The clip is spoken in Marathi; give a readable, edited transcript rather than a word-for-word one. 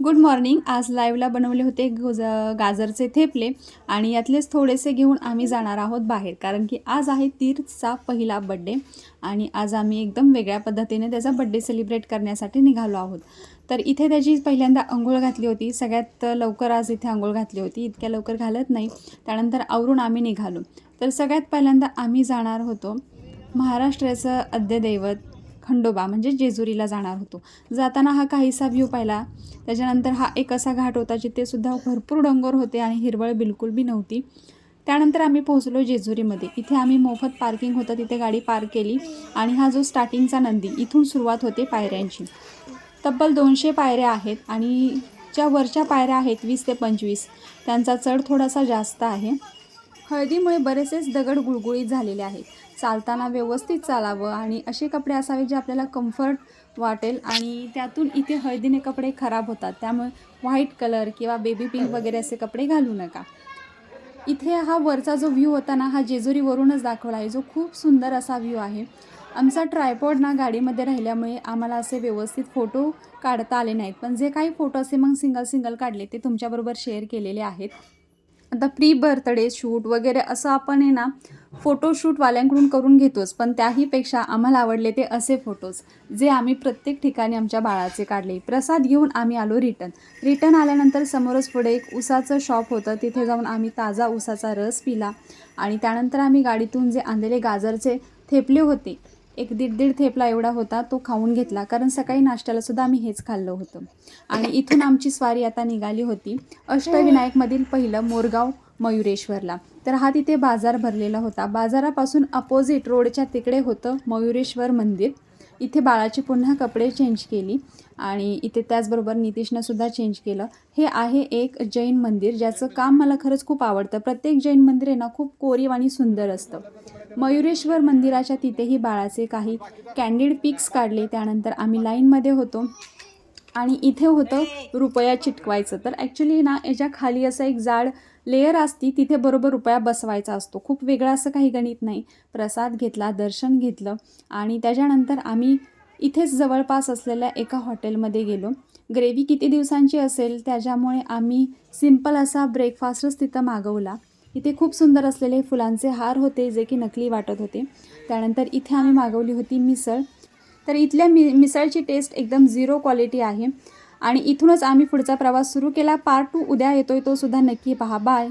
Good morning. आज लाईव्हला बनवले होते गाजरचे थेपले आणि यातलेच थोडेसे घेऊन आम्ही जाणार आहोत बाहेर, कारण की आज आहे तीर्थचा पहिला बड्डे आणि आज आम्ही एकदम वेगळ्या पद्धतीने त्याचा बड्डे सेलिब्रेट करण्यासाठी निघालो आहोत. तर इथे त्याची पहिल्यांदा अंघोळ घातली होती. सगळ्यात लवकर आज इथे अंघोळ घातली होती, इतक्या लवकर घालत नाही. त्यानंतर आवरून आम्ही निघालो. तर सगळ्यात पहिल्यांदा आम्ही जाणार होतो महाराष्ट्राचं आद्यदैवत खंडोबा म्हणजे जेजुरीला जाणार होतो. जाताना हा काहीसा व्ह्यू पाहिला. त्याच्यानंतर हा एक असा घाट होता जिथे सुद्धा भरपूर डोंगर होते आणि हिरवळ बिलकुल बी नव्हती. त्यानंतर आम्ही पोहोचलो जेजुरीमध्ये. इथे आम्ही मोफत पार्किंग होतं तिथे गाडी पार्क केली आणि हा जो स्टार्टिंगचा नंदी इथून सुरुवात होते पायऱ्यांची. तब्बल 200 पायऱ्या आहेत आणि ज्या वरच्या पायऱ्या आहेत 20 ते 25 त्यांचा चढ थोडासा जास्त आहे. हळदीमुळे बरेचसेच दगड गुळगुळीत झालेले आहेत. चालताना व्यवस्थित चालावं आणि असे कपडे असावे जे आपल्याला कम्फर्ट वाटेल आणि त्यातून इथे हळदीने कपडे खराब होतात, त्यामुळे व्हाईट कलर किंवा बेबी पिंक वगैरे असे कपडे घालू नका. इथे हा वरचा जो व्ह्यू होता ना, हा जेजुरीवरूनच दाखवला आहे, जो खूप सुंदर असा व्ह्यू आहे. आमचा ट्रायपॉड ना गाडीमध्ये राहिल्यामुळे आम्हाला असे व्यवस्थित फोटो काढता आले नाहीत, पण जे काही फोटो असे मग सिंगल काढले ते तुमच्याबरोबर शेअर केलेले आहेत. आता प्री बर्थडे शूट वगैरे असं आपण आहे ना फोटोशूटवाल्यांकडून करून घेतोच, पण त्याहीपेक्षा आम्हाला आवडले ते असे फोटोज जे आम्ही प्रत्येक ठिकाणी आमच्या बाळाचे काढले. प्रसाद घेऊन आम्ही आलो रिटर्न आल्यानंतर समोरच पुढे एक उसाचं शॉप होतं, तिथे जाऊन आम्ही ताजा उसाचा रस पिला आणि त्यानंतर आम्ही गाडीतून जे आणलेले गाजरचे थेपले होते, एक दीड थेपला एवढा होता, तो खाऊन घेतला, कारण सकाळी नाश्त्यालासुद्धा आम्ही हेच खाल्लं होतं. आणि इथून आमची स्वारी आता निघाली होती अष्टविनायकमधील पहिलं मोरगाव मयुरेश्वरला. तर हा तिथे बाजार भरलेला होता. बाजारापासून अपोजिट रोडच्या तिकडे होतं मयुरेश्वर मंदिर. इथे बाळाची पुन्हा कपडे चेंज केली आणि इथे त्याचबरोबर नितीशनंसुद्धा चेंज केलं. हे आहे एक जैन मंदिर ज्याचं काम मला खरंच खूप आवडतं. प्रत्येक जैन मंदिर आहे ना खूप कोरीव आणि सुंदर असतं. मयुरेश्वर मंदिराच्या तिथेही बाळाचे काही कॅन्डिड पिक्स काढले. त्यानंतर आम्ही लाईनमध्ये होतो आणि इथे होतं रुपया चिटकवायचं. तर ॲक्च्युली ना याच्या खाली असं एक जाड लेयर असती, तिथे बरोबर रुपया बसवायचा असतो. खूप वेगळं असं काही गणित नाही. प्रसाद घेतला, दर्शन घेतलं आणि त्याच्यानंतर आम्ही इथेच जवळपास असलेल्या एका हॉटेलमध्ये गेलो. ग्रेव्ही किती दिवसांची असेल त्याच्यामुळे आम्ही सिंपल असा ब्रेकफास्टच तिथं मागवला. इथे खूप सुंदर असलेले फुलांचे हार होते जे की नकली वाटत होते. त्यानंतर इथे आम्ही मागवली होती मिसळ. तर इथल्या मिसळची टेस्ट एकदम 0 क्वालिटी आहे आणि इथूनच आम्ही पुढचा प्रवास सुरू केला. पार्ट 2 उद्या येतोय, तो सुद्धा नक्की पहा. बाय.